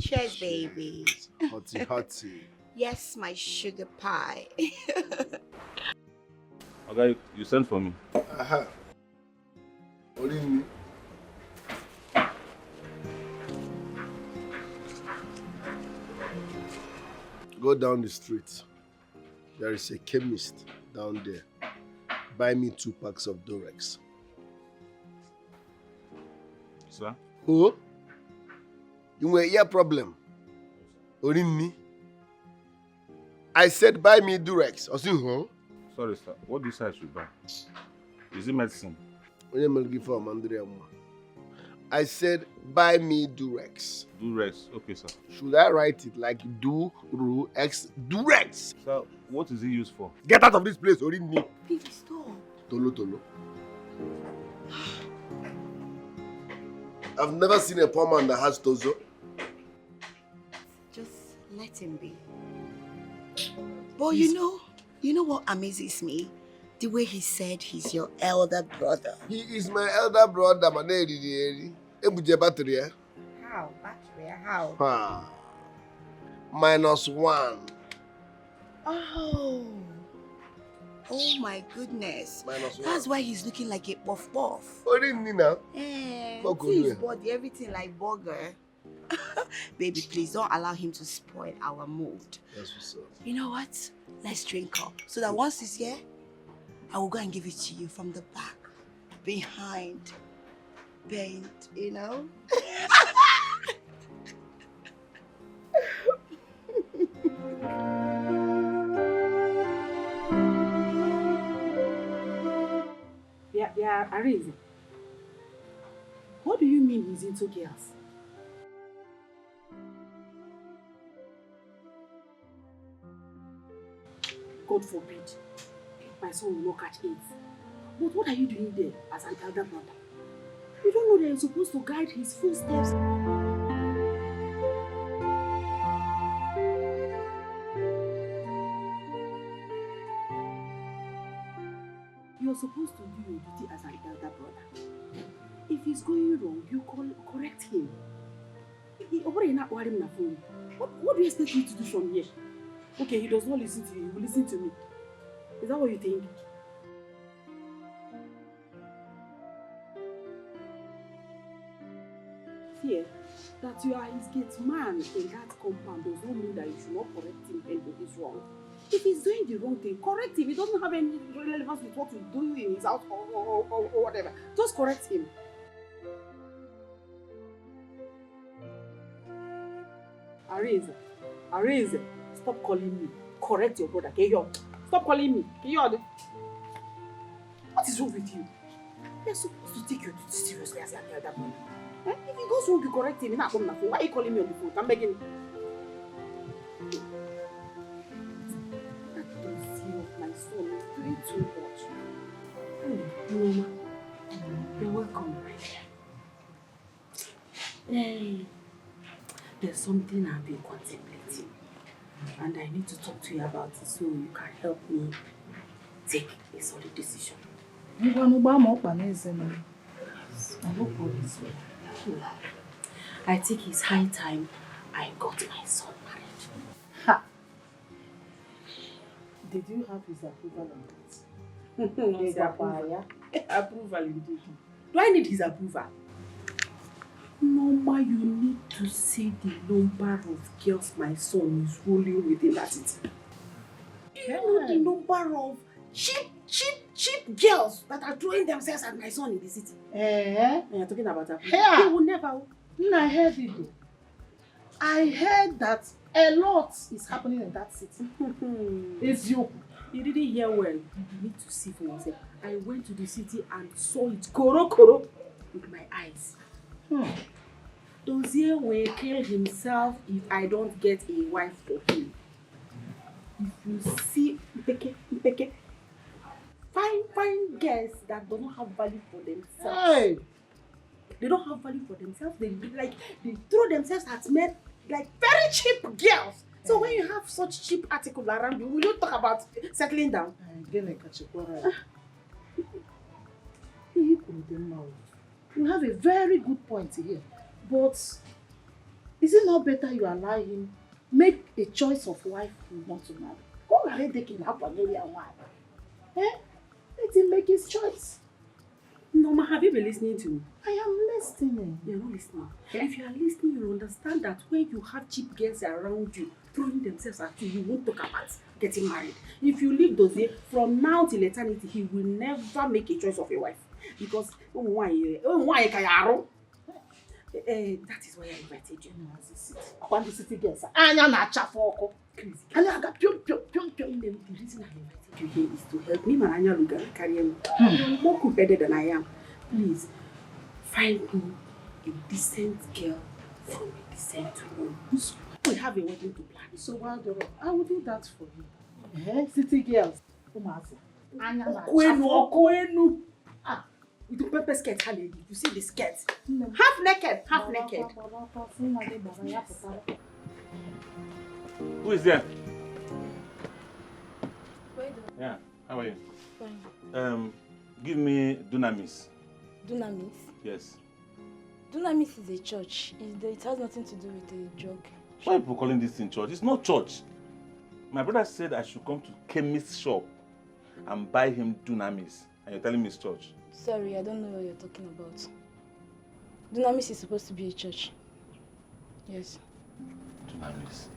Cheers, baby. Hotty, hotty. Yes, my sugar pie. Okay, you sent for me. Aha. What do you mean? Go down the street. There is a chemist down there. Buy me 2 packs of Durex. Sir? Who? You were ear problem. Orini. I said buy me Durex. Osinho. Sorry, sir. What do you say I should buy? Is it medicine? I said buy me Durex. Durex. Okay, sir. Should I write it like Durex? Durex! Sir, what is it used for? Get out of this place, Orini. Baby, stop. Tolo. I've never seen a poor man that has Tozo. Just let him be. But you know what amazes me? The way he said he's your elder brother. He is my elder brother, battery. How? Battery? How? -1. Oh my goodness. -1. That's why he's looking like a puff. Orini now. See his body, everything like burger. Baby, please don't allow him to spoil our mood. That's what's up. You know what? Let's drink up. So that once he's here, I will go and give it to you from the back, behind, bent, you know? Yeah, Arise. What do you mean he's into girls? God forbid, my son will not catch AIDS. But what are you doing there as an elder brother? You don't know that you're supposed to guide his footsteps. You're supposed to do your duty as an elder brother. If he's going wrong, you correct him. What do you expect me to do from here? Okay, he does not listen to you, he will listen to me. Is that what you think? Fear that you are his gate man in that compound does not mean that you should not correct him when he is wrong. If he's doing the wrong thing, correct him. It doesn't have any relevance with what you do in his house or whatever. Just correct him. Arise. Stop calling me. Correct your brother. Stop calling me. What is wrong with you? You're supposed to take your duty seriously as an elder brother. If he goes wrong, you correct him. Why are you calling me on the phone? I'm begging. That does of my son is doing too much. Mama, you're welcome. Hey, there's something I've been contemplating. And I need to talk to you about it so you can help me take a solid decision. I hope all is well. I think it's high time I got my son married. Ha! Did you have his approval on that? His approval. Approval indeed. Do I need his approval? Norma, you need to see the number of girls my son is rolling with in that city. Do you know the number of cheap girls that are throwing themselves at my son in the city? You're talking about approval. Yeah. He will never. I heard it though. I heard that a lot is happening in that city. It's you. You didn't hear well. You need to see for yourself. I went to the city and saw it koro with my eyes. Dozie will kill himself if I don't get a wife for him. If you see Dikeh, fine girls that do not have value for themselves. Hey. They don't have value for themselves. They throw themselves at men like very cheap girls. So when you have such cheap articles around you, will you talk about settling down? You have a very good point here, but Is it not better you allow him make a choice of wife he wants to marry? Go ahead, take him up and wife. Eh? Let him make his choice. Norma, have you been listening to me? I am listening. You're not listening. If you are listening, you understand that when you have cheap girls around you, throwing themselves at you, you won't talk about getting married. If you leave those days, from now till eternity, he will never make a choice of a wife. Because that is why I invited you. When the city girls are crazy. The reason I invited you here is to help me, Maranya Luga, carry me. You're more competitive than I am. Please, find me a decent girl from a decent home. We have a wedding to plan. So well done. I will do that for you. City girls. Kwenu. With the pepper skirt, you see the skirt. Half naked. Who is there? Yeah, How are you? fine. Give me Dunamis. Dunamis? Yes. Dunamis is a church. It has nothing to do with a drug. Why are people calling this thing church? It's not church. My brother said I should come to chemist's shop and buy him Dunamis. And you're telling me it's church. Sorry, I don't know what you're talking about. Dunamis is supposed to be a church. Yes. Dunamis.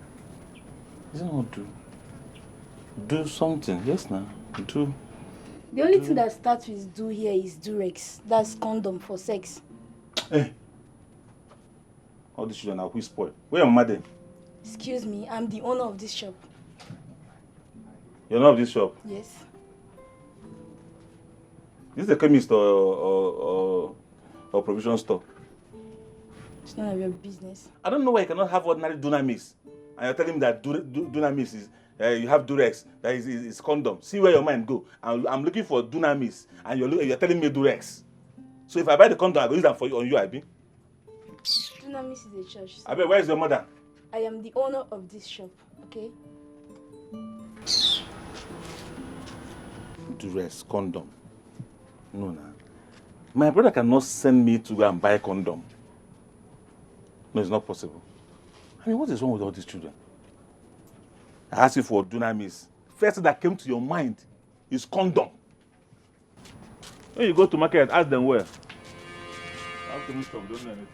Isn't it what do something? Yes, now. Do. The only thing that starts with do here is Durex. That's condom for sex. Hey. All these children are who spoil. Where your mother? Excuse me, I'm the owner of this shop. You're not of this shop. Yes. Is this a chemist or provision store? It's none of your business. I don't know why you cannot have ordinary Dunamis. And you're telling me that Dunamis is, you have Durex, that is condom. See where your mind go. I'm looking for Dunamis, and you're telling me Durex. So if I buy the condom, I will use that on you, Abi. Dunamis is a church. So Abi, where is your mother? I am the owner of this shop, okay? Durex, condom. No, nah. My brother cannot send me to go and buy condom. No, it's not possible. I mean, what is wrong with all these children? I asked you for Dunamis. First thing that came to your mind is condom. When you go to market, ask them where. How can we stop? Don't know anything.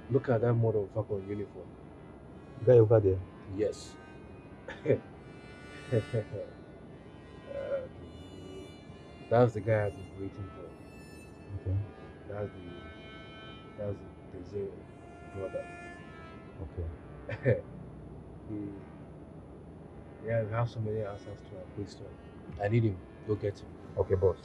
Look at that motherfucker uniform. Guy over there? Yes. That's the guy I've been waiting for. Okay. That's the Zero brother. Okay. Yeah, we have so many answers to our question. I need him. Go get him. Okay, boss.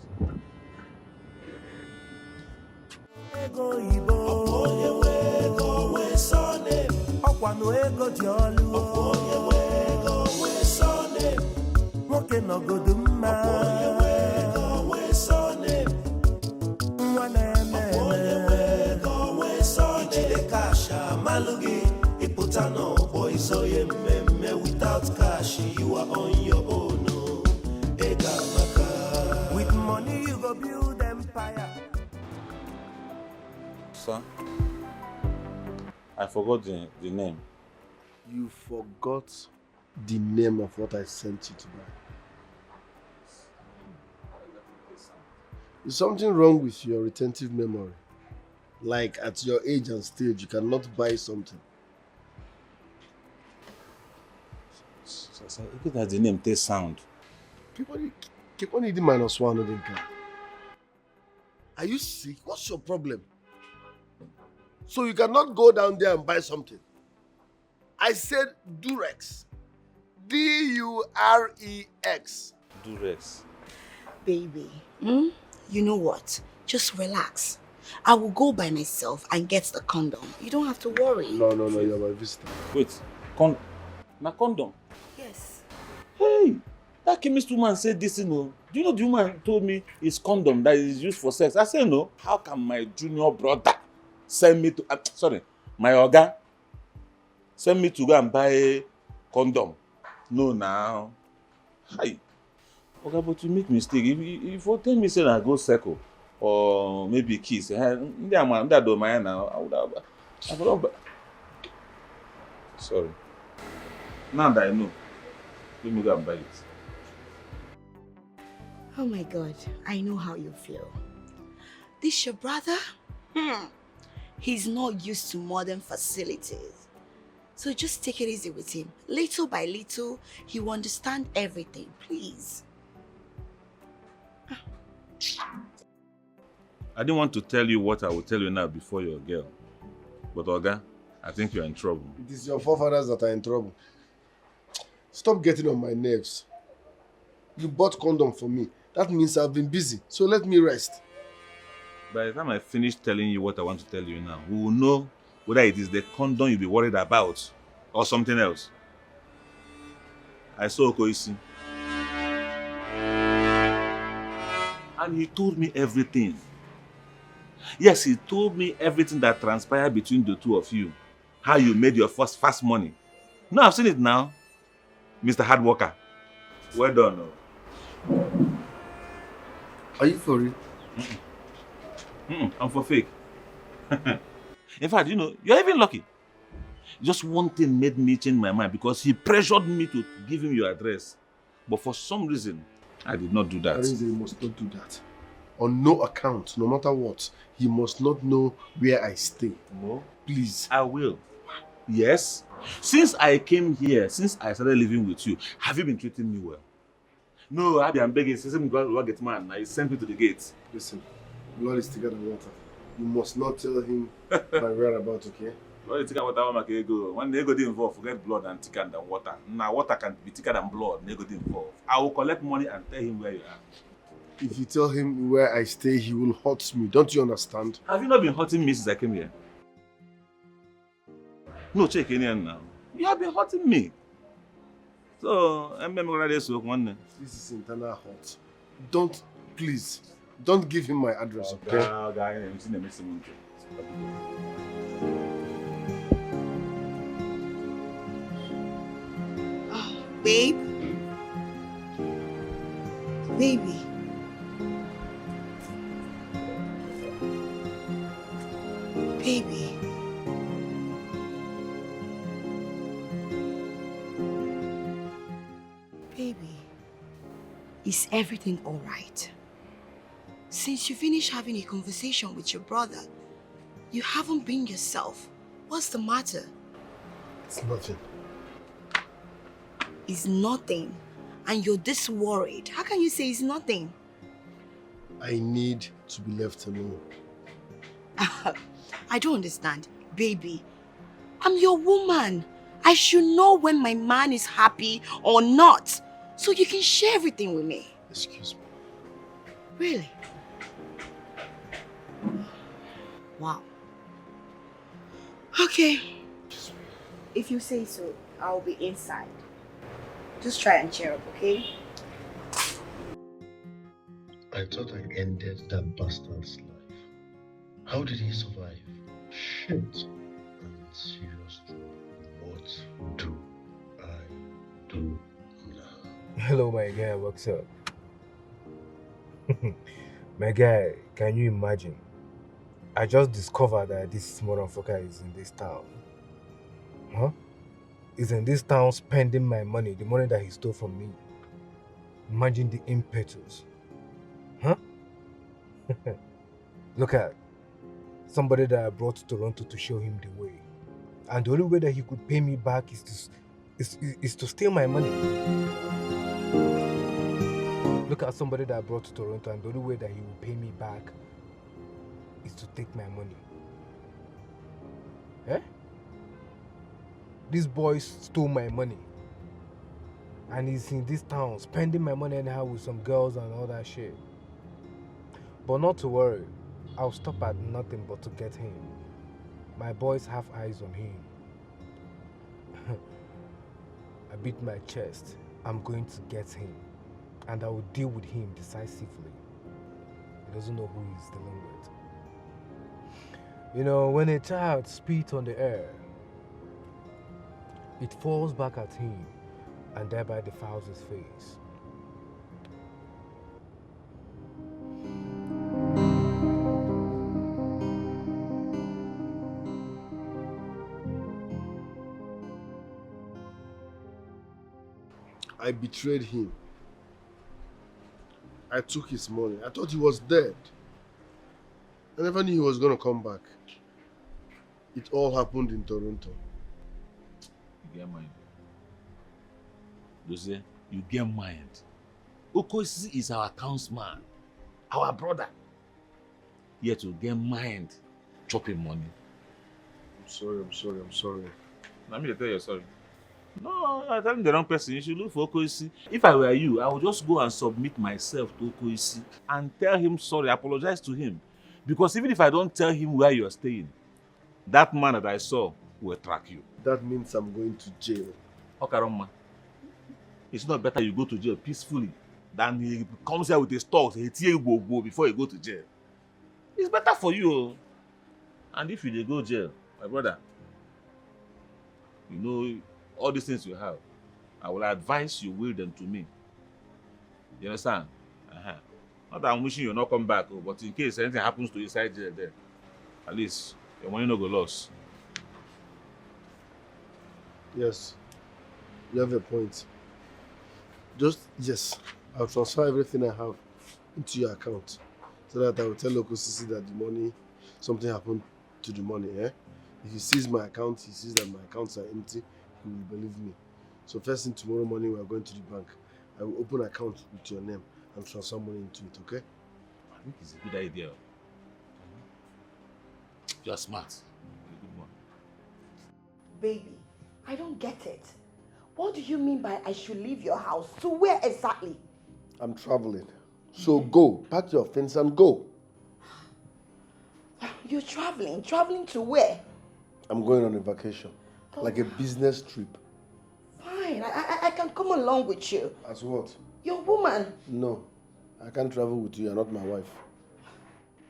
Without cash, you are on your own. With money, you go build empire. Sir, I forgot the name. You forgot the name of what I sent you to buy. Is something wrong with your retentive memory? Like at your age and stage, you cannot buy something. So look at the name, they sound. Keep on eating -1 of them. Are you sick? What's your problem? So you cannot go down there and buy something. I said Durex. D-U-R-E-X. Durex. Baby, you know what? Just relax. I will go by myself and get the condom. You don't have to worry. No, you're my visitor. Wait, na condom? Yes. Hey, that chemist woman said this, you know. Do you know the woman told me it's condom that is used for sex? I said no. How can my junior brother send me to, my oga send me to go and buy condom? No, now. Hi. Okay, but you make mistake. If you tell me say I go circle or maybe kiss, that do my now. I would have. I would have. Sorry. Now that I know, let me go and buy it. Oh my God, I know how you feel. This your brother? He's not used to modern facilities. So just take it easy with him. Little by little, he will understand everything, please. I didn't want to tell you what I will tell you now before your girl. But Oga, I think you're in trouble. It is your forefathers that are in trouble. Stop getting on my nerves. You bought condom for me. That means I've been busy. So let me rest. By the time I finish telling you what I want to tell you now, we will know whether it is the condom you'll be worried about or something else. I saw Okoisi. And he told me everything. Yes, he told me everything that transpired between the two of you. How you made your first fast money. No, I've seen it now. Mr. Hardworker. Well done. Are you for real? I'm for fake. In fact, you know, you're even lucky. Just one thing made me change my mind because he pressured me to give him your address. But for some reason, I did not do that. He must not do that. On no account, no matter what, he must not know where I stay. No. Please. I will. Yes. Since I came here, since I started living with you, have you been treating me well? No, I'm begging. Since I'm going to GATEMAN, I sent me to the gate. Listen, blood is thicker than water. You must not tell him my whereabouts, okay? Blood is thicker than water. When they go involved, forget blood and thicker than water. Now water can be thicker than blood. They go involved. I will collect money and tell him where you are. If you tell him where I stay, he will hurt me. Don't you understand? Have you not been hurting me since I came here? No, check in here now. You have been hurting me. So, this is internal hurt. Please, don't give him my address, okay? Oh, babe. Baby. Baby. Baby, is everything all right? Since you finished having a conversation with your brother, you haven't been yourself. What's the matter? It's nothing. It's nothing. And you're this worried. How can you say it's nothing? I need to be left alone. I don't understand. Baby, I'm your woman. I should know when my man is happy or not, so you can share everything with me. Excuse me. Really? Wow. Okay. If you say so, I'll be inside. Just try and cheer up, okay? I thought I ended that bastard's life. How did he survive? Shit. I'm serious. What do I do now? Hello, my guy. What's up? My guy, can you imagine? I just discovered that this motherfucker is in this town. Huh? He's in this town spending my money, the money that he stole from me. Imagine the impetus. Huh? Look at somebody that I brought to Toronto to show him the way. And the only way that he could pay me back is to steal my money. Look at somebody that I brought to Toronto, and the only way that he will pay me back is to take my money. Eh? These boys stole my money. And he's in this town spending my money anyhow with some girls and all that shit. But not to worry. I'll stop at nothing but to get him. My boys have eyes on him. I beat my chest. I'm going to get him. And I will deal with him decisively. He doesn't know who he's dealing with. You know, when a child spits on the air, it falls back at him and thereby defiles his face. I betrayed him. I took his money. I thought he was dead. I never knew he was going to come back. It all happened in Toronto. You get mind. Jose, you get mind. Okosi is our townsman, our brother. Yet you get mind chopping money. I'm sorry. Let me tell you sorry. No, I'm telling the wrong person. You should look for Okosi. If I were you, I would just go and submit myself to Okosi and tell him sorry, apologize to him. Because even if I don't tell him where you're staying, that man that I saw will track you. That means I'm going to jail. Okaroma, it's not better you go to jail peacefully than he comes here with his talks, he tell you go before you go to jail. It's better for you. And if you dey go jail, my brother, you know, all these things you have, I will advise you will them to me. You understand? Not that I'm wishing you not come back, but in case anything happens to you inside jail there, at least your money no go lost. Yes, you have a point. Yes, I'll transfer everything I have into your account so that I will tell Okosisi that the money, something happened to the money. If he sees my account, he sees that my accounts are empty, he will believe me. So first thing tomorrow morning, we are going to the bank. I will open an account with your name and transfer money into it, okay? I think it's a good idea. You're smart. You're a good one. Baby, I don't get it. What do you mean by I should leave your house? To where exactly? I'm traveling. So go, pack your things and go. You're traveling? Traveling to where? I'm going on a vacation, like a business trip. Fine, I can come along with you. As what? You're a woman. No, I can't travel with you. You're not my wife.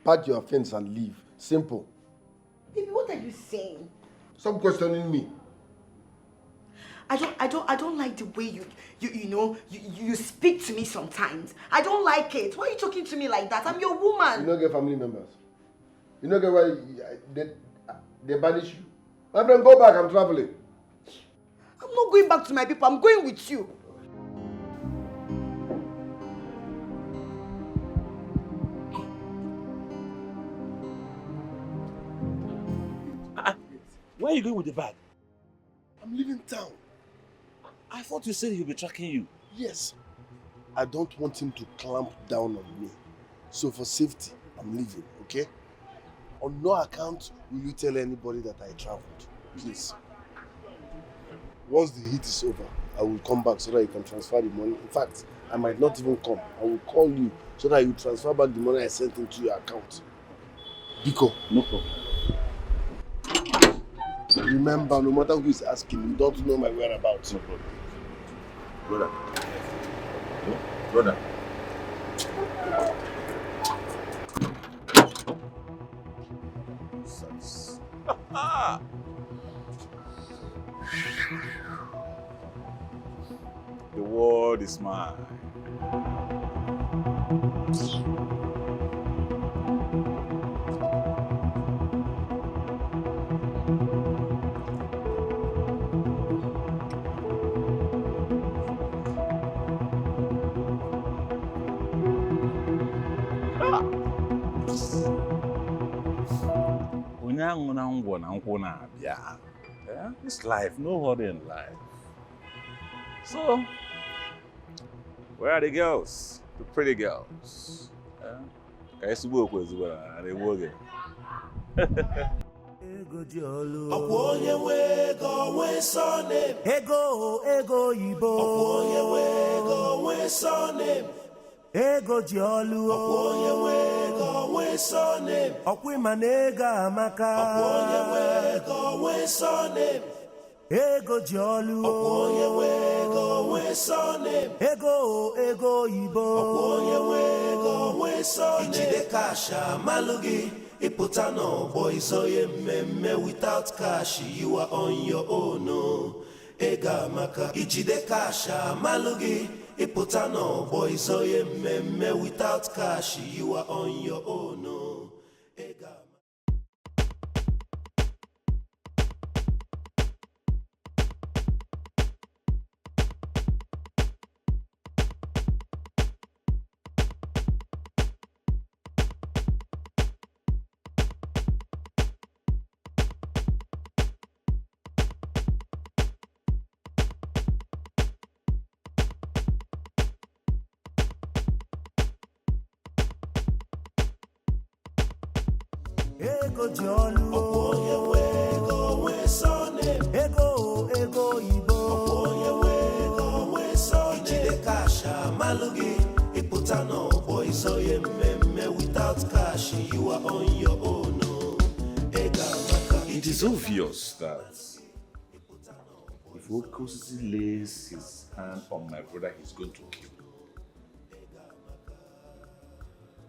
Pack your things and leave. Simple. Baby, what are you saying? Stop questioning me. I don't like the way you speak to me sometimes. I don't like it. Why are you talking to me like that? I'm your woman. You don't get family members. You don't get why they banish you. My friend, go back. I'm traveling. I'm not going back to my people. I'm going with you. Where are you going with the bag? I'm leaving town. I thought you said he'll be tracking you. Yes. I don't want him to clamp down on me. So for safety, I'm leaving, okay? On no account will you tell anybody that I traveled. Please. Once the heat is over, I will come back so that you can transfer the money. In fact, I might not even come. I will call you so that you transfer back the money I sent into your account. Biko. No problem. Remember, no matter who is asking, you don't know my whereabouts. No problem. Brother. Brother. The world is mine. This life, no hurry in life. So, where are the girls? The pretty girls. I used to work with them and they work it. Ego ji olu onye nwe ego nwe surname okwi manega amaka onye nwe ego nwe surname ego ji olu onye nwe ego nwe surname ego yibo onye nwe ego nwe surname ijide kasha malugi iputa no boys oye mmemme without cash you are on your own no ega amaka ijide kasha malugi Iputa no boys oye mmemme without cash you are on your own no ega Ego jolu, oponye wego wesone. Ego ibo, oponye wego wesone. Chide kasha malugi, iputano boy so ye meme. Without cash, you are on your own. It is obvious that if Okosi lays his hand on my brother, he's going to kill him.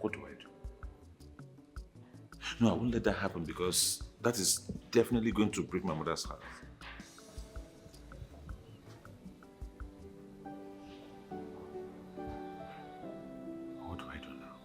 What do I do? No, I won't let that happen because that is definitely going to break my mother's heart. What do I do now?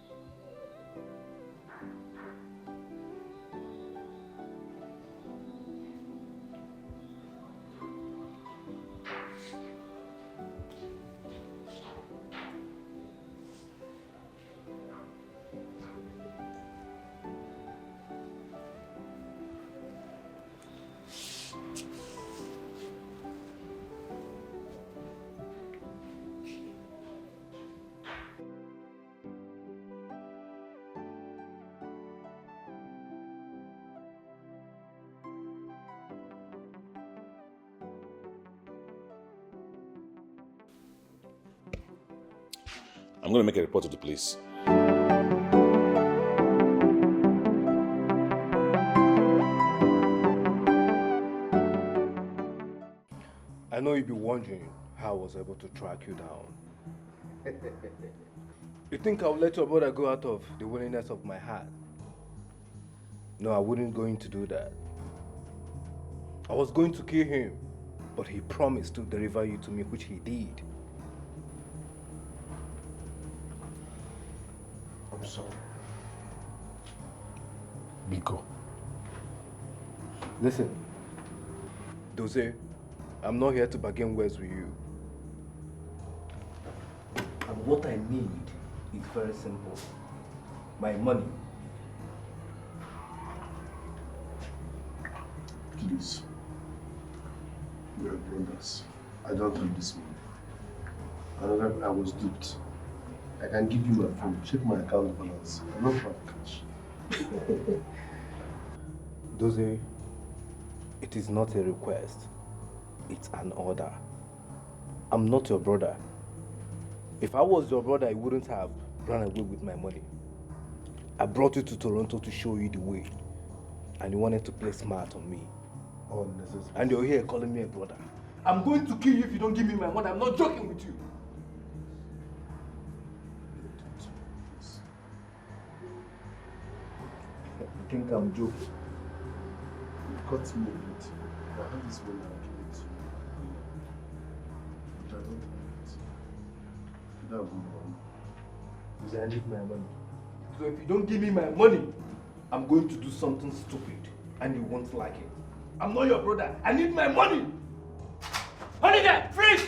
I'm going to make a report to the police. I know you'll be wondering how I was able to track you down. You think I'll let your brother go out of the willingness of my heart? No, I wouldn't going to do that. I was going to kill him, but he promised to deliver you to me, which he did. I'm sorry. Biko. Listen, Doze, I'm not here to bargain words with you. And what I need is very simple. My money. Please. We are brothers. I don't have this money. I was duped. I can give you my phone. Check my account balance. I don't have cash. Doze, it is not a request. It's an order. I'm not your brother. If I was your brother, I wouldn't have run away with my money. I brought you to Toronto to show you the way. And you wanted to play smart on me. Oh, necessary. And you're here calling me a brother. I'm going to kill you if you don't give me my money. I'm not joking with you. You think I'm joking? You've got me a bit. If I have this money, I'll give it to you. But I don't have it. You don't have money. Because I need my money. So if you don't give me my money, I'm going to do something stupid. And you won't like it. I'm not your brother. I need my money! Hold it there! Freeze!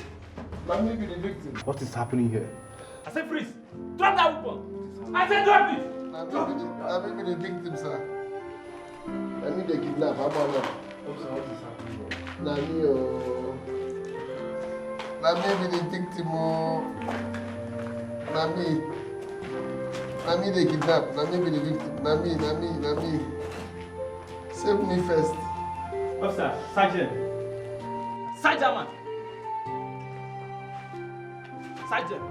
Let me be the victim. What is happening here? I said freeze! Drop that weapon! I said drop it! I'm be the victim, sir. I mean they kidnap. How about that? What is happening here? Na me, oh. Na me be the victim, oh. Na me they kidnap. Na me be the victim. Na me. Save me first. Officer, Sergeant. Sergeant! Sergeant.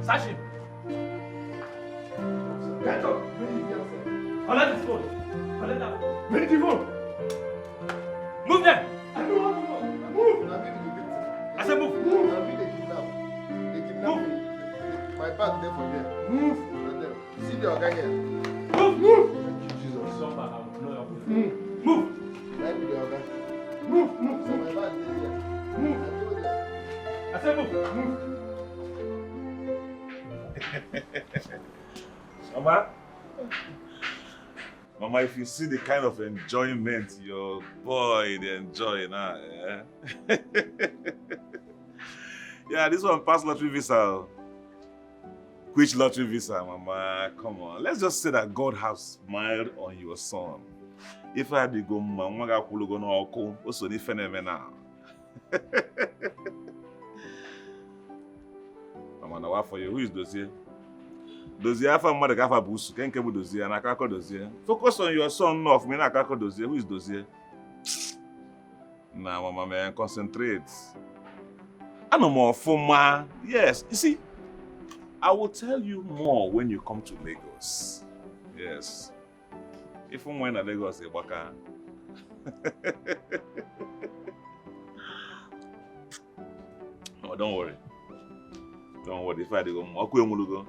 Sergeant. Get up. Collect his phone. Collect that phone. Ready the phone. Move them. I don't want to go. Move. Na me be the victim. I said move. Move. Na me they kidnap. They kidnap me. My bag there for there. Move. Na them. See the organ here. Move. Move. Jesus. Somebody, I will blow your phone. Move. Let me the organ. Move. So my bag there here. Move. I told them. I said move. Move. Mama, if you see the kind of enjoyment your boy they enjoy now, eh? Yeah, this one passed lottery visa. Which lottery visa, Mama? Come on. Let's just say that God has smiled on your son. If I had to go, Mama, I could go no also the phenomenon. Mama, now what for you? Who is this here? Dozie afa mmadụ ka afa bụ usu. Kenke bụ Dozie na akakọ Dozie. Focus on your son of me na akakọ Dozie. Who is Dozie? Nah, mama man, concentrate. I know more for ma. Yes, you see, I will tell you more when you come to Lagos. Yes. If I'm when at Lagos, Ebaka. Oh, don't worry. Don't worry. If I go, go.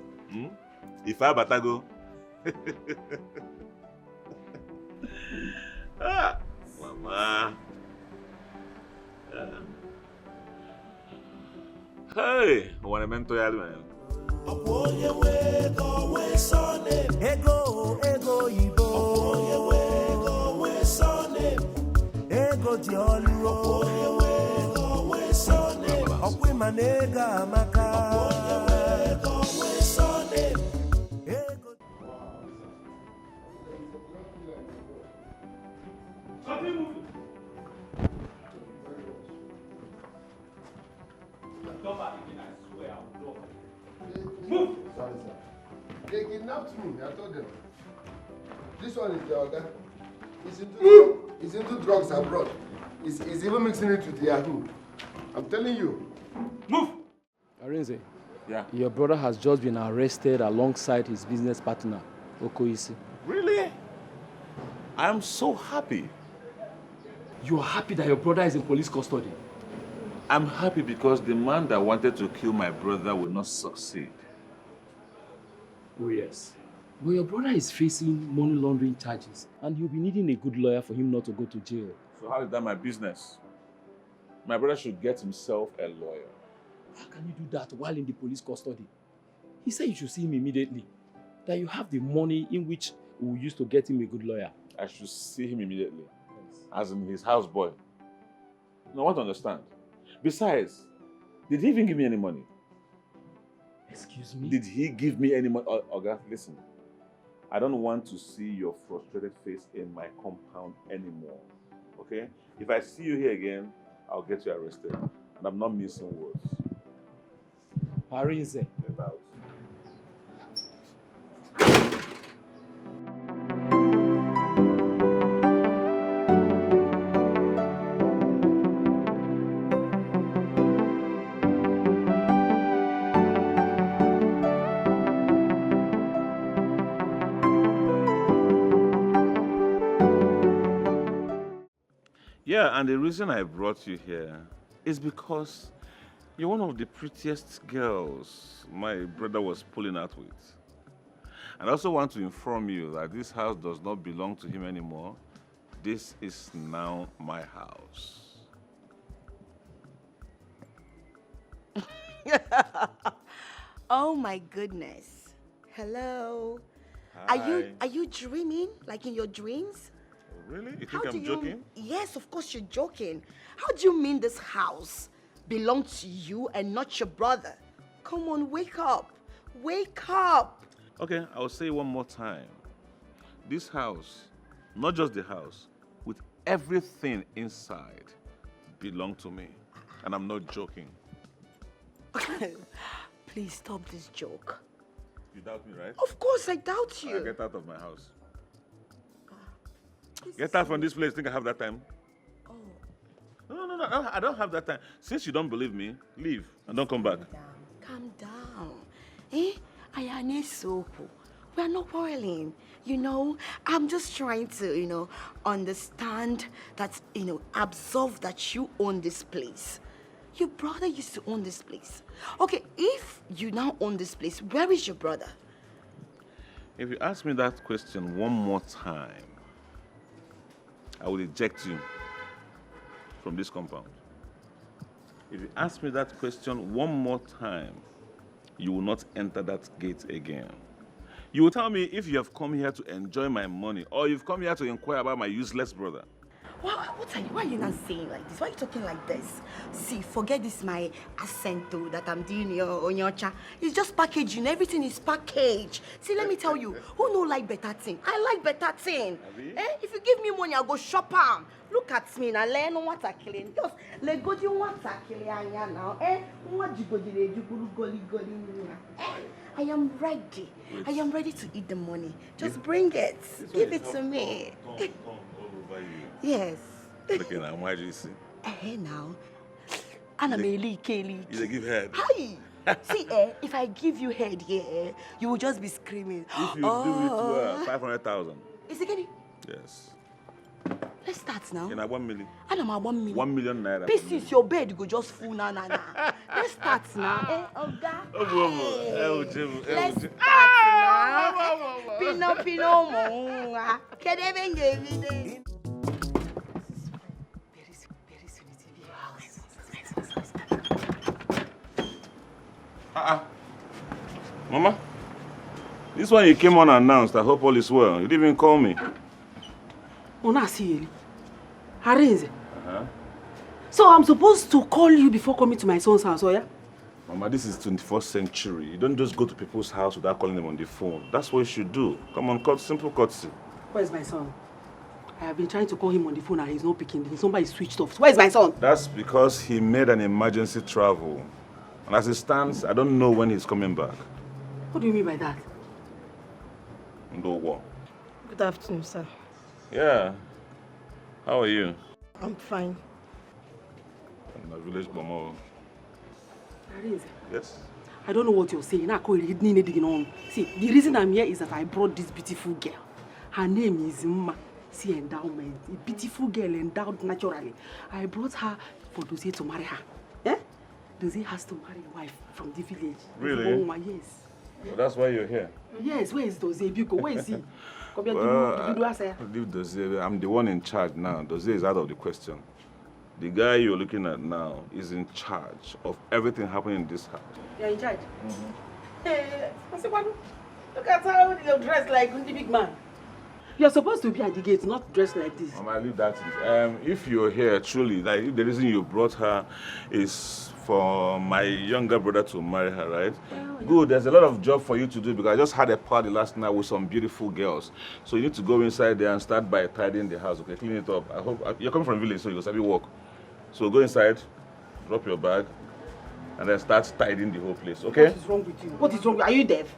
If I batago. Ah, mama. Hey, what I meant to add, man. Ego Ibo. Ego Diolu. Okwe manega amaka. Move! Sorry, sir. They kidnapped me, I told them. This one is the organ. He's into drugs abroad. He's even mixing it with Yahoo. I'm telling you. Move! Arinze, yeah. Your brother has just been arrested alongside his business partner, Okoisi. Really? I'm so happy. You are happy that your brother is in police custody? I'm happy because the man that wanted to kill my brother will not succeed. Oh yes. But your brother is facing money laundering charges and you'll be needing a good lawyer for him not to go to jail. So how is that my business? My brother should get himself a lawyer. How can you do that while in the police custody? He said you should see him immediately. That you have the money in which we will use to get him a good lawyer. I should see him immediately. Yes. As in his houseboy. No, I want to understand. Besides, did he even give me any money? Excuse me? Did he give me any money? Oga, listen. I don't want to see your frustrated face in my compound anymore. Okay? If I see you here again, I'll get you arrested. And I'm not missing words. Arinze. Get out. Yeah, and the reason I brought you here is because you're one of the prettiest girls my brother was pulling out with. And I also want to inform you that this house does not belong to him anymore. This is now my house. Oh my goodness. Hello. Hi. Are you dreaming? Like in your dreams? Really? You think I'm joking? Yes, of course you're joking. How do you mean this house belongs to you and not your brother? Come on, wake up. Wake up. Okay, I'll say it one more time. This house, not just the house, with everything inside, belong to me. And I'm not joking. Please stop this joke. You doubt me, right? Of course I doubt you. Get out of my house. Get out from this place. Think I have that time? Oh. No, I don't have that time. Since you don't believe me, leave and don't come back. Calm down. Eh? We're not quarreling. You know, I'm just trying to, understand that, absolve that you own this place. Your brother used to own this place. Okay, if you now own this place, where is your brother? If you ask me that question one more time, I will eject you from this compound. If you ask me that question one more time, you will not enter that gate again. You will tell me if you have come here to enjoy my money or you've come here to inquire about my useless brother. Why are you not saying like this? Why are you talking like this? See, forget this my accent though that I'm doing onyocha. It's just packaging. Everything is packaged. See, let me tell you, who no like better thing? I like better thing. If you give me money, I'll go shop am. Look at me now. Learn what I killing. Just let go do what I killing now. What you go do? You go goli. I am ready. I am ready to eat the money. Just bring it. Give it to me. All over you. Yes. Looking at why do you see? Hey now. Anna Meli Kelly. You give head. Hi. See, if I give you head here, you will just be screaming. If you do it to 500,000. Is it getting? Yes. Let's start now. You know 1 million. And I'm at 1 million. 1 million naira. This is your bed, you go just full na. Let's start now. Let's start now. Pino mo. Kedebe Mama, this one you came unannounced. I hope all is well. You didn't even call me. So I'm supposed to call you before coming to my son's house, oh yeah? Mama, this is 21st century. You don't just go to people's house without calling them on the phone. That's what you should do. Come on, simple courtesy. Where's my son? I have been trying to call him on the phone and he's not picking. His number is switched off. Where's my son? That's because he made an emergency travel. And as it stands, I don't know when he's coming back. What do you mean by that? No what? Good afternoon, sir. Yeah. How are you? I'm fine. I'm a village mama. Yes? I don't know what you're saying. See, the reason I'm here is that I brought this beautiful girl. Her name is Mma. See, endowment. A beautiful girl endowed naturally. I brought her for Dozie to marry her. Eh? Dozie has to marry a wife from the village. Really? Yes. Well, that's why you're here. Yes, where is Dozie? Biko, where is he? Leave Dozie. I'm the one in charge now. Dozie is out of the question. The guy you're looking at now is in charge of everything happening in this house. You're in charge? Hey, look at how you're dressed like a big man. You're supposed to be at the gate, not dressed like this. Mama, leave that. If you're here, truly, like if the reason you brought her is for my younger brother to marry her, right? Oh, yeah. Good, there's a lot of job for you to do because I just had a party last night with some beautiful girls. So you need to go inside there and start by tidying the house, okay? Clean it up. I hope you're coming from village, so you'll have to walk. So go inside, drop your bag, and then start tidying the whole place, okay? What is wrong with you? What is wrong with you? Are you deaf?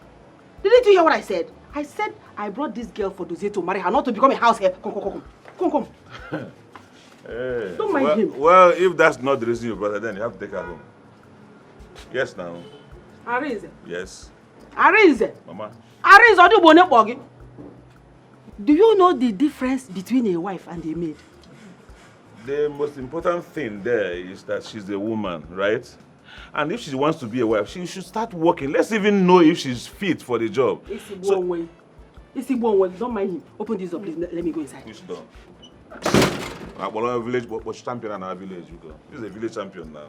Didn't you hear what I said? I said I brought this girl for Dozie to marry her, not to become a house help. Come. Hey. Don't mind him. Well, if that's not the reason you brought her, then you have to take her home. Yes, now. Arinze. Yes. Arinze. Mama. Arinze, do you know the difference between a wife and a maid? The most important thing there is that she's a woman, right? And if she wants to be a wife, she should start working. Let's even know if she's fit for the job. It's one way. Don't mind him. Open this up, please. Let me go inside. Which door? Our village, but champion in our village, you go. This is a village champion now.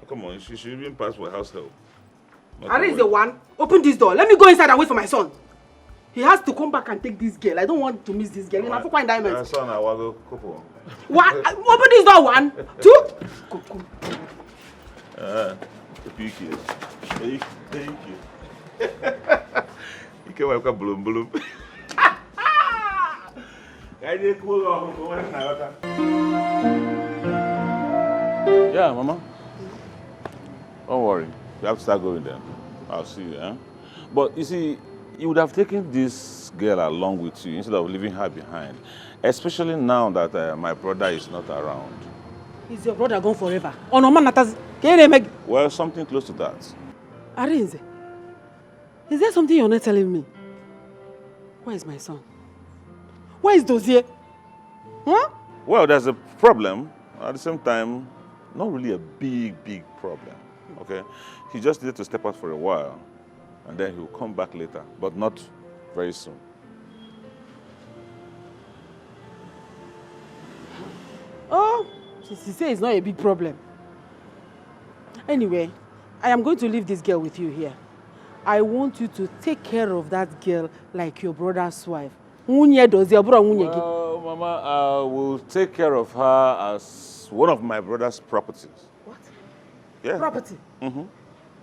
Come on, she should even pass for house help. Are is the one? Open this door. Let me go inside and wait for my son. He has to come back and take this girl. I don't want to miss this girl. You have to find diamonds. My son, I will go couple. What? Open this door, 1, 2. Come. Thank you. You can welcome bloom. Yeah, Mama. Don't worry. You have to start going then. I'll see you, eh? But you see, you would have taken this girl along with you instead of leaving her behind. Especially now that my brother is not around. Is your brother gone forever? Well, something close to that. Arinze, is there something you're not telling me? Where is my son? Where is Dozie? Huh? Well, there's a problem. At the same time, not really a big problem. Okay? He just needed to step out for a while. And then he'll come back later. But not very soon. Oh, she says it's not a big problem. Anyway, I am going to leave this girl with you here. I want you to take care of that girl like your brother's wife. Well, Mama, I will take care of her as one of my brother's properties. What? Yeah. Property? Mm-hmm.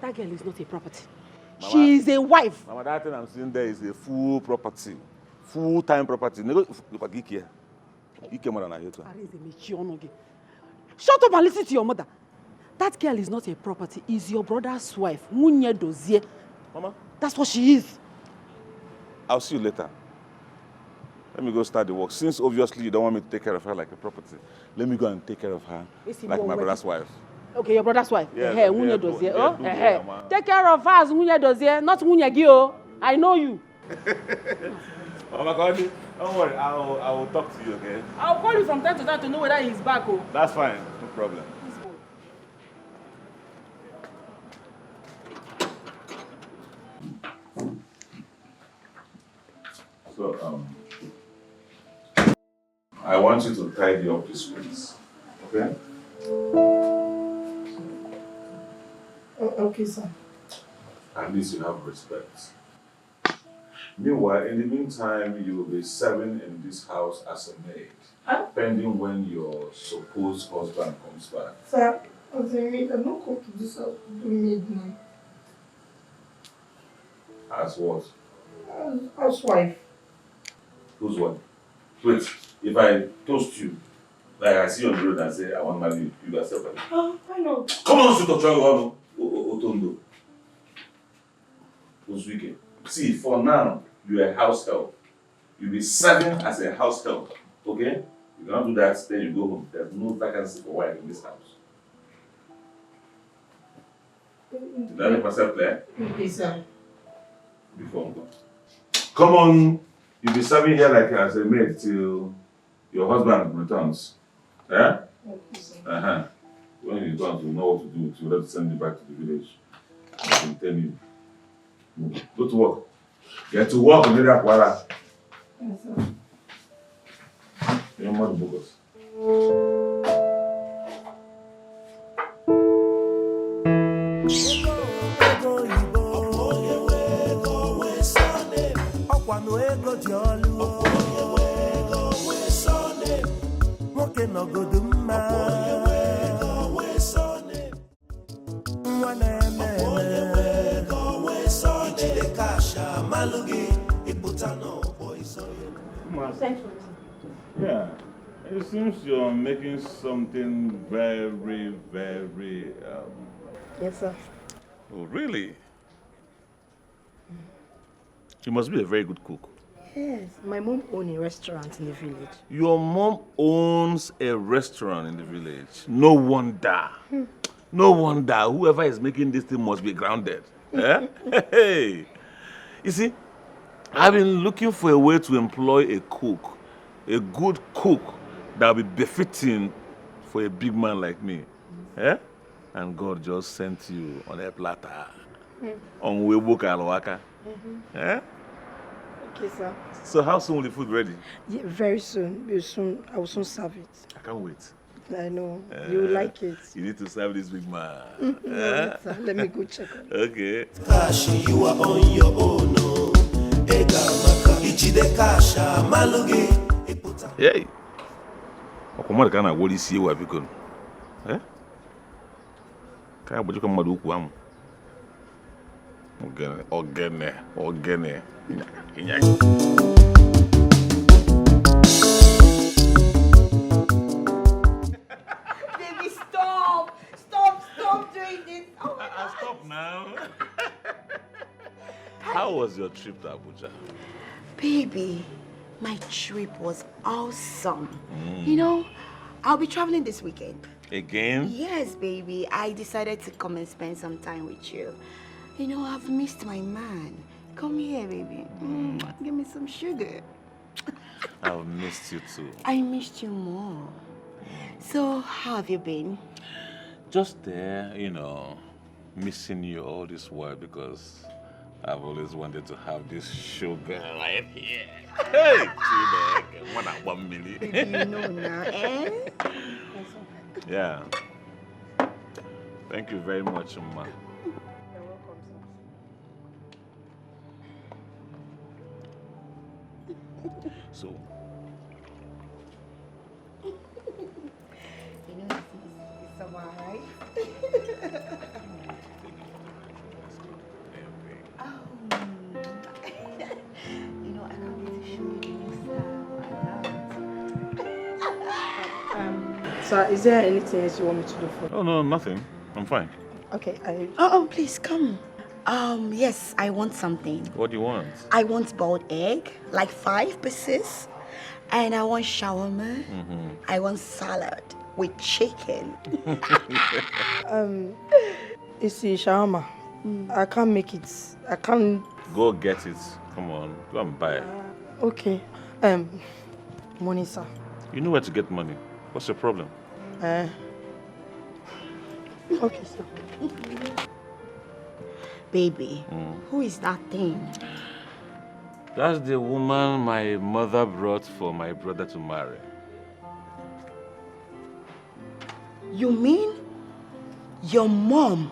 That girl is not a property. Mama, she is a wife. Mama, that thing I'm seeing there is a full property. Full-time property. Shut up and listen to your mother. That girl is not a property. Is your brother's wife. Mama, That's what she is. I'll see you later. Let me go start the work. Since obviously you don't want me to take care of her like a property, let me go and take care of her like my brother's wife. Okay, your brother's wife. Yes, Take care of her as Munye Dozie, not Munye Gio. I know you. Oh my God, don't worry. I will talk to you, okay? I'll call you from time to time to know whether he's back. Oh. That's fine. No problem. So, I want you to tidy up this place, okay? Okay, sir. At least you have respect. Meanwhile, in the meantime, you will be serving in this house as a maid, pending when your supposed husband comes back. Sir, as a maid, I'm not going to this house to do maid now. As what? As housewife. Whose wife? Wait, if I toast you, like I see you on the road and say, I want to marry you, you accept it? I know. Come on, shoot Tonto. Tonto. Uzwike. See, for now, you are a house help. You'll be serving as a house help, okay? You cannot do that, then you go home. There's no vacancy for wife in this house. Did I make myself clear? Yes, sir. Before I'm gone. Come on, you'll be serving here like as a maid till your husband returns. Yeah? Okay, sir. When he returns, you'll know what to do. You'll have to send you back to the village. I can tell you. Go to work. Get to work and get that water. Yes, sir. You're more bogus. Thanks for listening. Yeah, it seems you're making something very, very. Yes, sir. Oh, really? You must be a very good cook. Yes, my mom owns a restaurant in the village. Your mom owns a restaurant in the village. No wonder. No wonder. Whoever is making this thing must be grounded. Eh? Hey. You see, I've been looking for a way to employ a cook, a good cook that will be befitting for a big man like me. Eh? And God just sent you on a platter. On Weibo Kalawaka. Eh? Okay, sir. So how soon will the food ready? Yeah, very soon. I will soon serve it. I can't wait. I know. You will like it. You need to serve this big man. No, sir. Let me go check on it. Okay. Kashi, you are on your own. Hey. Okomari kana woli si ewa biko. Eh? Kaya bojuka mmadu ukwu amu. Ogene. Inya. Baby, stop doing this. Oh my God. Stop now. How was your trip to Abuja? Baby, my trip was awesome. You know, I'll be traveling this weekend. Again? Yes, baby. I decided to come and spend some time with you. You know, I've missed my man. Come here, baby. Give me some sugar. I've missed you too. I missed you more. So, how have you been? Just there, you know, missing you all this while because I've always wanted to have this sugar right here. Hey, Chidek, 1 million. Baby, you know now, eh? Yeah. Thank you very much, Ma. You're welcome, sir. So, You know, it's alright. You know, I can't wait to show you the new style. I love it. Sir, is there anything else you want me to do for you? oh no, nothing. I'm fine. Okay, Oh, please come. Yes, I want something. What do you want? I want boiled egg, like 5 pieces. And I want shawarma. I want salad with chicken. You see, shawarma. I can't make it. I can't. Go get it. Come on, go and buy it. Okay. Money, sir. You know where to get money. What's your problem? Okay, sir. Baby, who is that thing? That's the woman my mother brought for my brother to marry. You mean your mom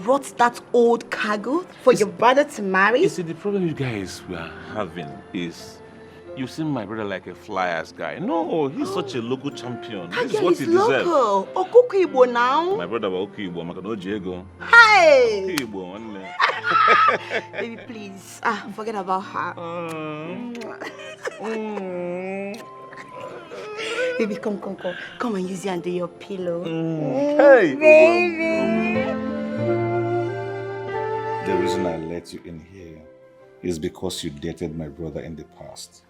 brought that old cargo for your brother to marry? You see, the problem you guys were having is you see my brother like a flyers guy. No, he's such a local champion. This is what he deserves. Okuku Igbo now. My brother was Okuku Igbo, Makano Diego. Hey! Okuku Igbo, one day. Baby, please. Forget about her. Baby, come. Come and use it under your pillow. Hey! Baby! The reason I let you in here is because you dated my brother in the past.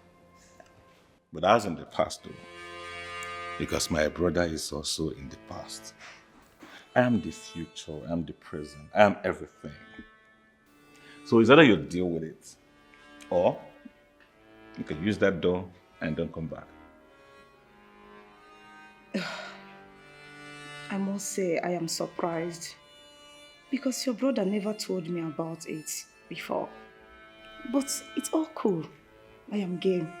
But that's in the past though. Because my brother is also in the past. I am the future, I am the present, I am everything. So it's either you deal with it, or you can use that door and don't come back. I must say I am surprised because your brother never told me about it before. But it's all cool. I am game.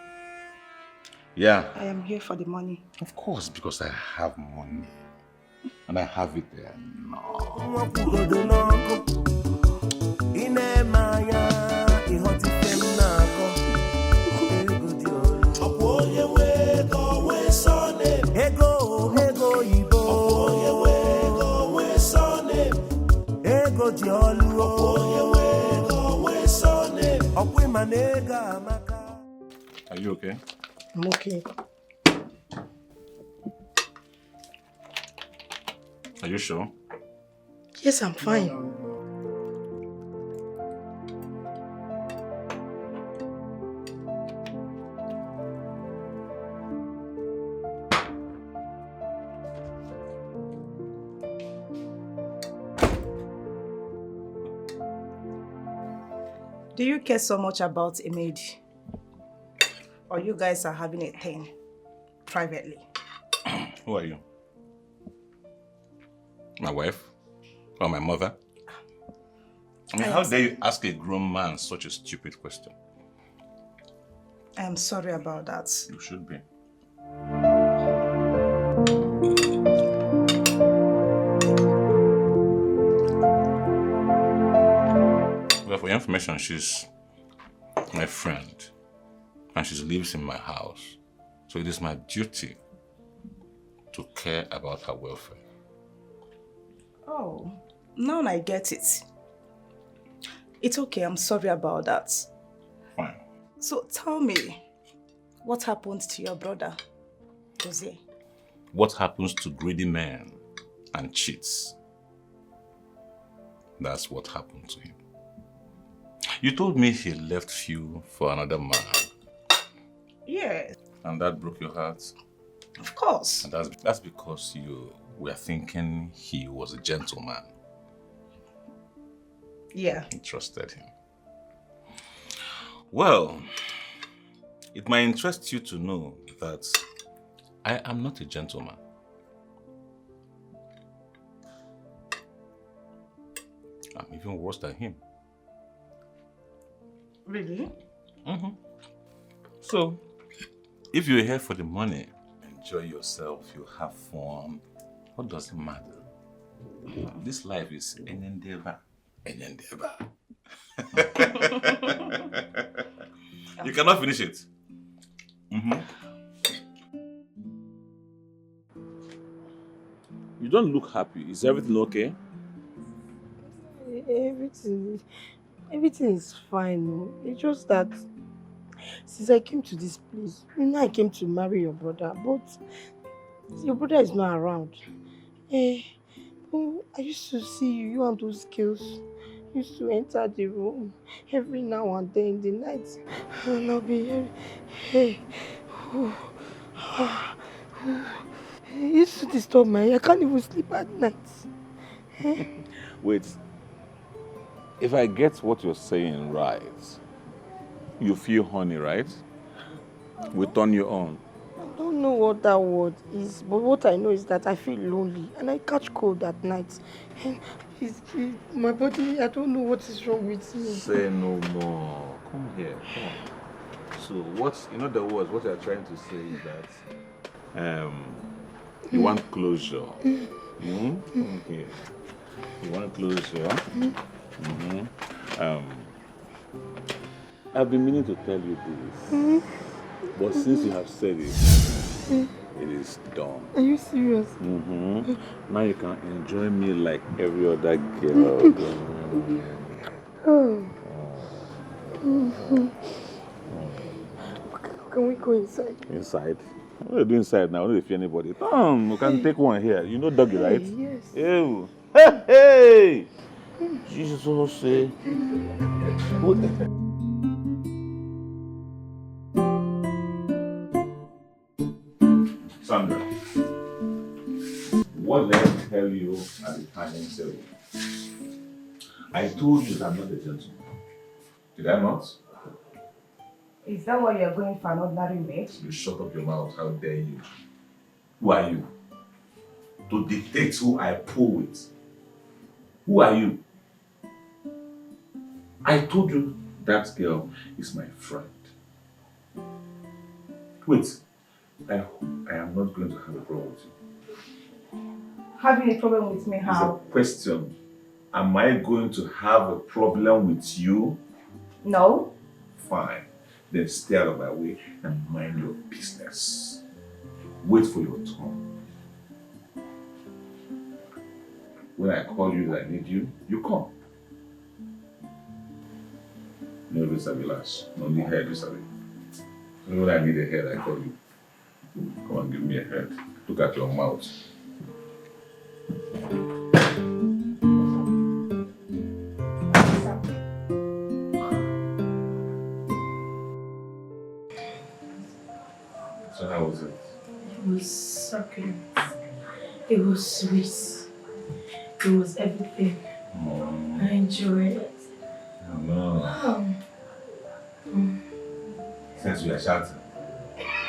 Yeah. I am here for the money. Of course, because I have money. And I have it there now. Are you okay? I'm okay. Are you sure? Yes, I'm fine. Do you care so much about Image? Or you guys are having a thing privately? Who are you? My wife? Or my mother? I mean, how dare you ask a grown man such a stupid question? I am sorry about that. You should be. Well, for your information, she's my friend. And she lives in my house. So it is my duty to care about her welfare. Oh, now I get it. It's okay, I'm sorry about that. Fine. So tell me, what happened to your brother, Jose? What happens to greedy men and cheats? That's what happened to him. You told me he left you for another man. Yes. And that broke your heart? Of course. And that's because you were thinking he was a gentleman. Yeah. You trusted him. Well, it might interest you to know that I am not a gentleman. I'm even worse than him. Really? Mm-hmm. So, if you're here for the money, enjoy yourself, you have fun, what does it matter? This life is an endeavor. An endeavor. You cannot finish it. Mm-hmm. You don't look happy. Is everything okay? Everything is fine. It's just that since I came to this place, I came to marry your brother, but your brother is not around. I used to see you and those girls. used to enter the room every now and then in the night. And I'll be hearing, hey, it used to disturb me. I can't even sleep at night. Wait. If I get what you're saying right, you feel honey, right? We turn you on. I don't know what that word is, but what I know is that I feel lonely and I catch cold at night. And my body, I don't know what is wrong with me. Say no more. Come here. Come on. So what, in other words, what you're trying to say is that you want closure. Okay. You want closure. I've been meaning to tell you this, but since you have said it, it is done. Are you serious? Now you can enjoy me like every other girl. Can we go inside? Inside? What are you doing inside now? I don't feel anybody. Come, we can take one here. You know doggy, right? Yes. Ew. Hey! Jesus say. Sandra, what did I tell you at the time interview? I told you that I'm not a gentleman. Did I not? Is that why you're going for an ordinary mate? You shut up your mouth, how dare you? Who are you? To dictate who I pull with. Who are you? I told you that girl is my friend. Wait, I am not going to have a problem with you. Having a problem with me, how? It's a question. Am I going to have a problem with you? No. Fine. Then stay out of my way and mind your business. Wait for your turn. When I call you that I need you, you come. No vis-a-vis, only head vis-a-vis. When I need a head, I call you. Come on, give me a head. Look at your mouth. So how was it? It was succulent. It was sweet. It was everything. I enjoyed it. No. Since we are shouting,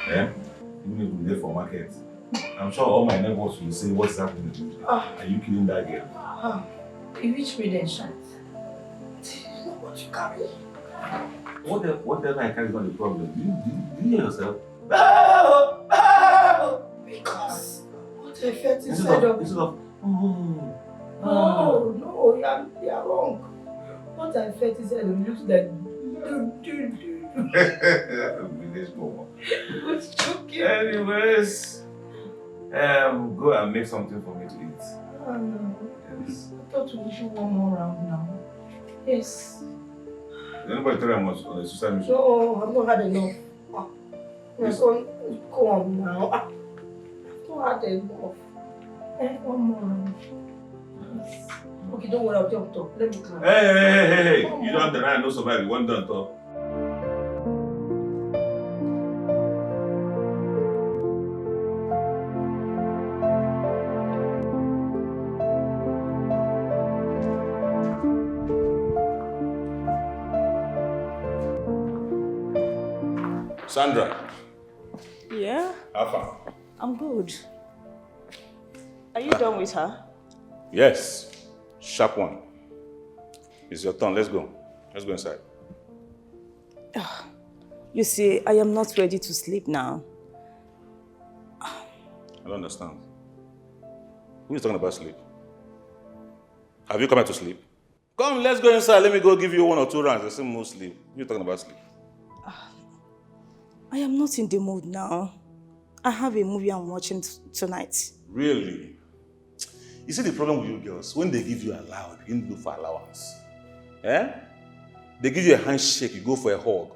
even if we're there for market, I'm sure all my neighbors will say, what's happening? Are you killing that girl? You reached me then, Shat. You know what you carry? Whatever I carry is not the problem. Do you hear yourself? Because what I felt Instead of oh, no, you are wrong. What I felt inside of me looks like It was choking. Anyways, go and make something for me to eat. Oh, no. Yes. I thought we should one more round now. Yes. Anybody tell them on the social media? No, I've not had enough. Yes. Go on now. I've not had enough. One more round. Yes. Okay, don't worry, I'll jump top. Let me come. Hey. You don't have the right, no survive. You want done top. Sandra. Yeah? How far? I'm good. Are you done with her? Yes. Sharp one. It's your turn. Let's go. Let's go inside. You see, I am not ready to sleep now. I don't understand. Who is talking about sleep? Have you come here to sleep? Come, let's go inside. Let me go give you 1 or 2 rounds. I say more sleep. Who are talking about sleep? I am not in the mood now. I have a movie I'm watching tonight. Really? You see the problem with you girls? When they give you allowance, you need to look for allowance. They give you a handshake, you go for a hug.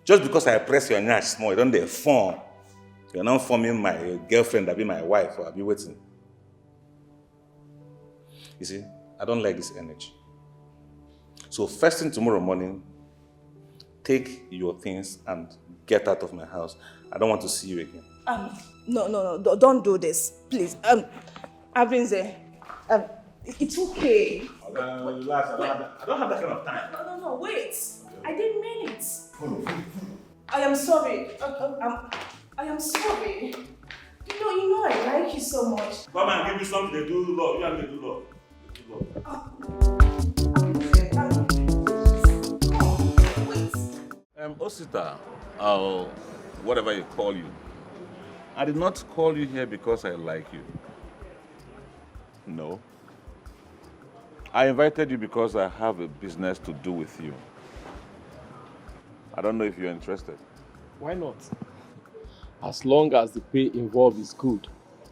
Just because I press your nyash small, you don't dey form. You're not forming my girlfriend, I'll be my wife, or I'll be waiting. You see, I don't like this energy. So first thing tomorrow morning, take your things and get out of my house. I don't want to see you again. No, don't do this, please. Abinze, it's okay. Relax, I don't have that kind of time. No, wait. I didn't mean it. I am sorry. I am sorry. You know I like you so much. Come and give me something to do love. You and me do love. Osita, whatever you call you, I did not call you here because I like you. No. I invited you because I have a business to do with you. I don't know if you're interested. Why not? As long as the pay involved is good.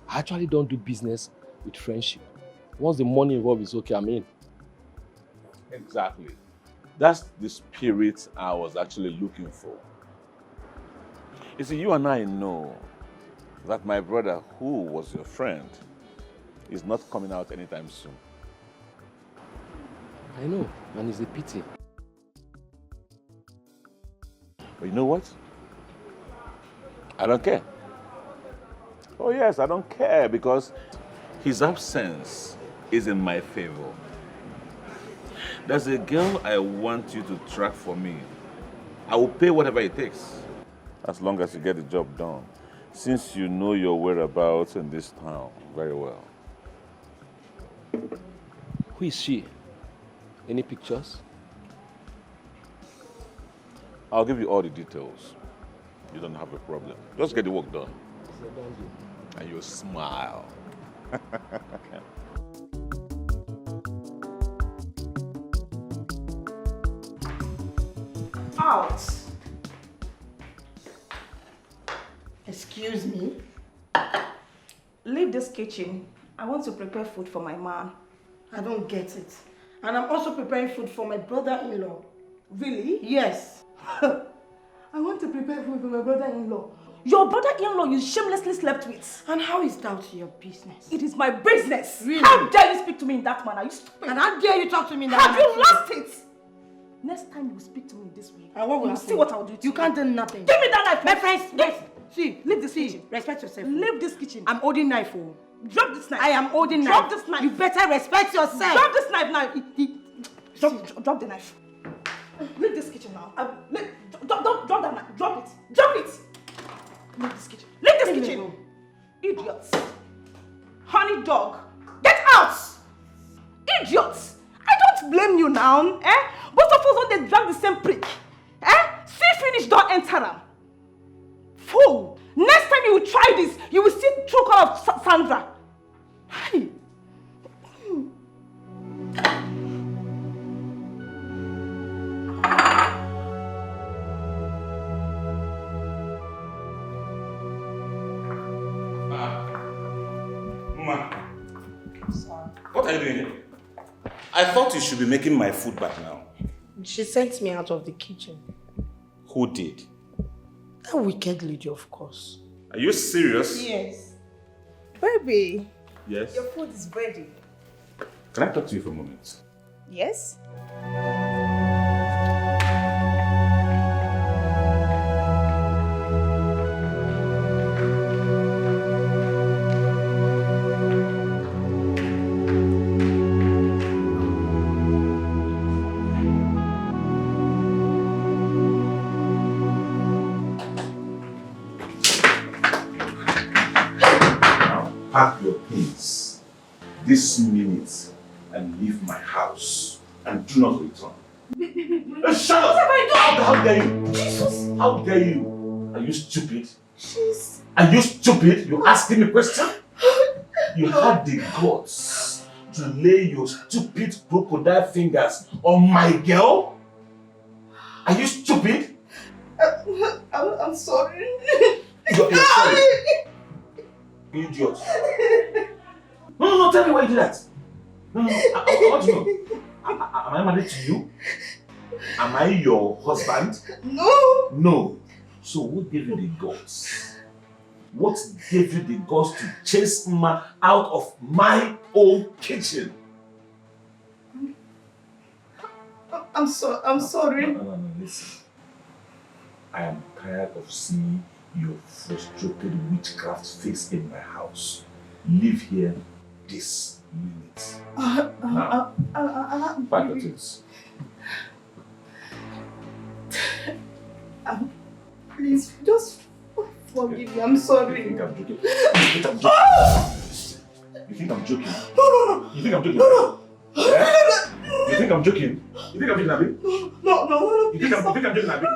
I actually don't do business with friendship. Once the money involved is okay, I'm in. Exactly. That's the spirit I was actually looking for. You see, you and I know that my brother, who was your friend, is not coming out anytime soon. I know, and it's a pity. But you know what? I don't care. Oh yes, I don't care because his absence is in my favor. There's a girl I want you to track for me. I will pay whatever it takes, as long as you get the job done, since you know your whereabouts in this town very well. Who is she? Any pictures? I'll give you all the details. You don't have a problem. Just get the work done. And you'll smile. Out. Excuse me. Leave this kitchen. I want to prepare food for my man. I don't get it. And I'm also preparing food for my brother-in-law. Really? Yes. I want to prepare food for my brother-in-law. Your brother-in-law you shamelessly slept with. And how is that your business? It is my business. Really? How dare you speak to me in that manner? You stupid. And how dare you talk to me in that manner? Have you lost it? Next time you speak to me this way, and what will you see what I'll do to you? You can't do nothing. Give me that knife. My friends, see, leave this kitchen. Respect yourself. Leave this kitchen. I'm holding knife. Drop this knife. I am holding knife. Drop this knife. You better respect yourself. Drop this knife now. Drop the knife. Leave this kitchen now. Don't drop that knife. Drop it. Drop it. Leave this kitchen. Leave this kitchen. Idiots. Honey dog. Get out. Idiots. I don't blame you now. Both of us when they drag the same prick. See finish, don't enter them. Fool. Next time you will try this, you will see true color of Sandra. Hey. Mama. What are you doing here? I thought you should be making my food back now. She sent me out of the kitchen. Who did? That wicked lady, of course. Are you serious? Yes. Baby. Yes? Your food is ready. Can I talk to you for a moment? Yes? Pack your things this minute and leave my house and do not return. Shut up! How dare you? Jesus! How dare you? Are you stupid? Jeez. Are you stupid? You asking me a question? You had the guts to lay your stupid crocodile fingers on my girl? Are you stupid? I'm sorry. You're sorry. Idiot. No, tell me why you did that. No, I want to know. Am I married to you? Am I your husband? No. No. So what gave you the guts? What gave you the guts to chase me out of my own kitchen? I'm sorry. No, listen. I am tired of seeing your frustrated witchcraft face in my house. Leave here this minute. Now, pack your things. Please, just forgive me. I'm sorry. You think I'm joking? You think I'm joking? No. You think I'm joking? No. You think I'm joking? You think I'm joking, Abi? No. You think I'm joking, Abi?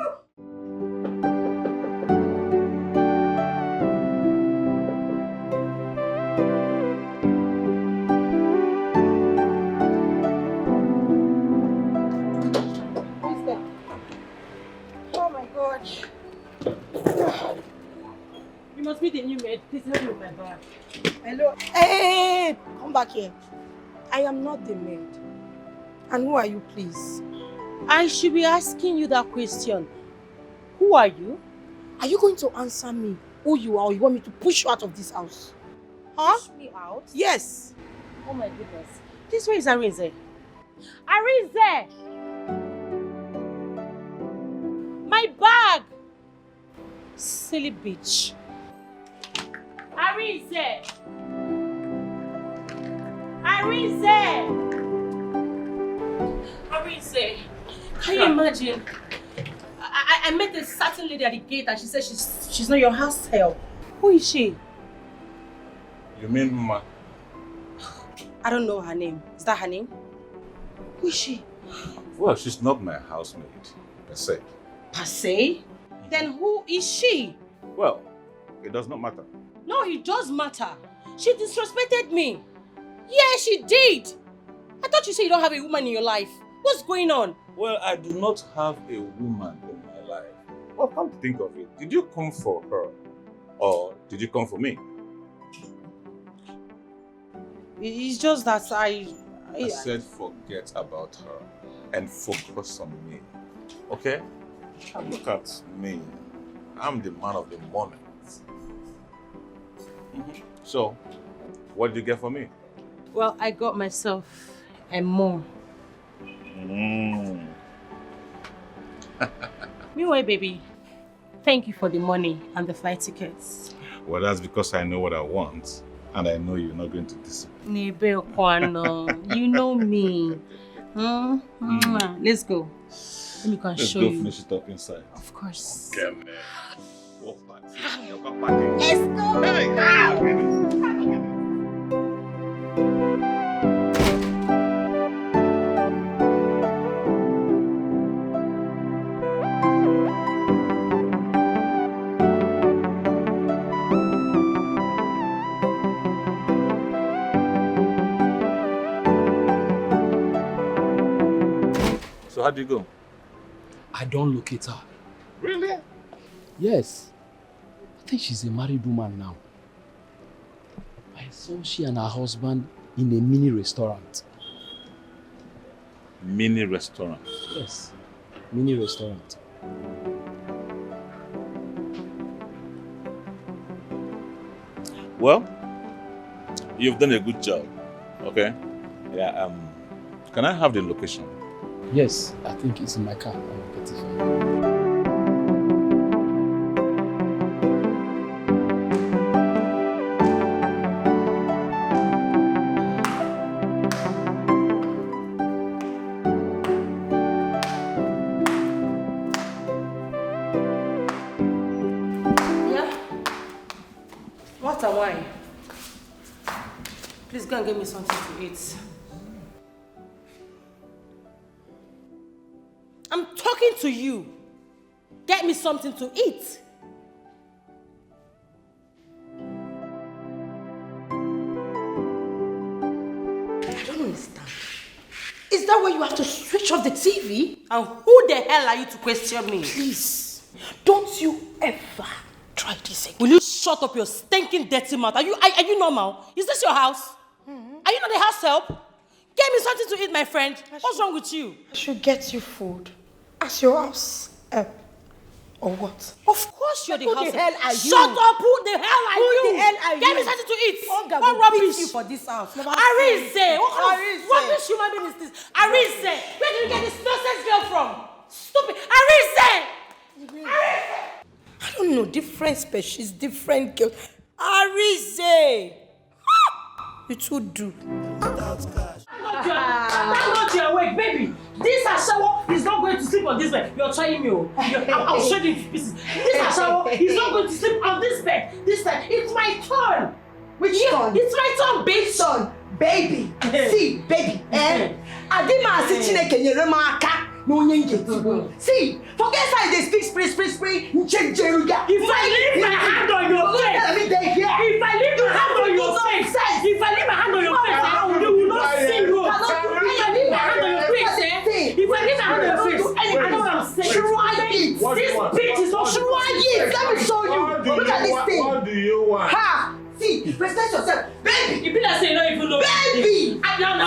Oh my God. You must be the new maid. Please help me with my bag. Hello. Hey, come back here. I am not the maid. And who are you, please? I should be asking you that question. Who are you? Are you going to answer me who you are, or you want me to push you out of this house? Huh? Push me out? Yes. Oh my goodness. This way is Arinze. Arinze! My bag! Silly bitch. Arinze! Arinze! Arinze! Can you imagine? I met a certain lady at the gate and she said she's not your house help. Who is she? You mean Ma? I don't know her name. Is that her name? Who is she? Well, she's not my housemaid, per se. Per se? Then who is she? Well, it does not matter. No, it does matter. She disrespected me. Yeah, she did. I thought you said you don't have a woman in your life. What's going on? Well, I do not have a woman in my life. Well, come to think of it, did you come for her? Or did you come for me? It's just that I said forget about her and focus on me. Okay? And look at me. I'm the man of the moment. So, what did you get for me? Well, I got myself and more. Meanwhile, baby, thank you for the money and the flight tickets. Well, that's because I know what I want. And I know you're not going to disappoint. Nebe Kwano, you know me. Let's go. Let me go show you. Let's go finish it up inside. Of course. Okay, man. Walk back. Let's go. Hey. So how do you go? I don't locate her. Really? Yes. I think she's a married woman now. I saw she and her husband in a mini restaurant. Mini restaurant? Yes. Mini restaurant. Well, you've done a good job. Okay? Yeah, can I have the location? Yes, I think it's in my car. I'll get it for you. Wine. Please go and get me something to eat. I'm talking to you. Get me something to eat. I don't understand. Is that why you have to switch off the TV? And who the hell are you to question me? Please, don't you ever try this again. Will you shut up your stinking dirty mouth? Are you normal? Is this your house? Are you not the house help? Get me something to eat, my friend. What's wrong with you? I should get you food. As your house help. Or what? Of course you're the house help. Who the hell are you? Shut up! Who the hell are you? Who the hell are you? Get me something to eat. What rubbish you for this house? Arinze! What kind of rubbish which human being is this? Arise! Where did you get this nonsense girl from? Stupid! Arise! I don't know, different species, different girls. Arise! You two do. Thank God you're awake, baby. This Ashawo is not going to sleep on this bed. You're trying me. I'll show you in pieces. This Ashawo is not going to sleep on this bed. This time, it's my turn. Which turn? It's my turn, baby. Son, baby. See, baby. Adima si Chineke nyere m aka na onye ngeti. See, forget how they speak spray. If I leave my hand on your face, you will not see you. If I leave my hand on your face, I know what I'm saying. Try it. This bitch is not Try it. Let me show you. Look at this thing. What do you want? Ha! See, present yourself. Baby! You be like say you don't even know. Baby! I don't know.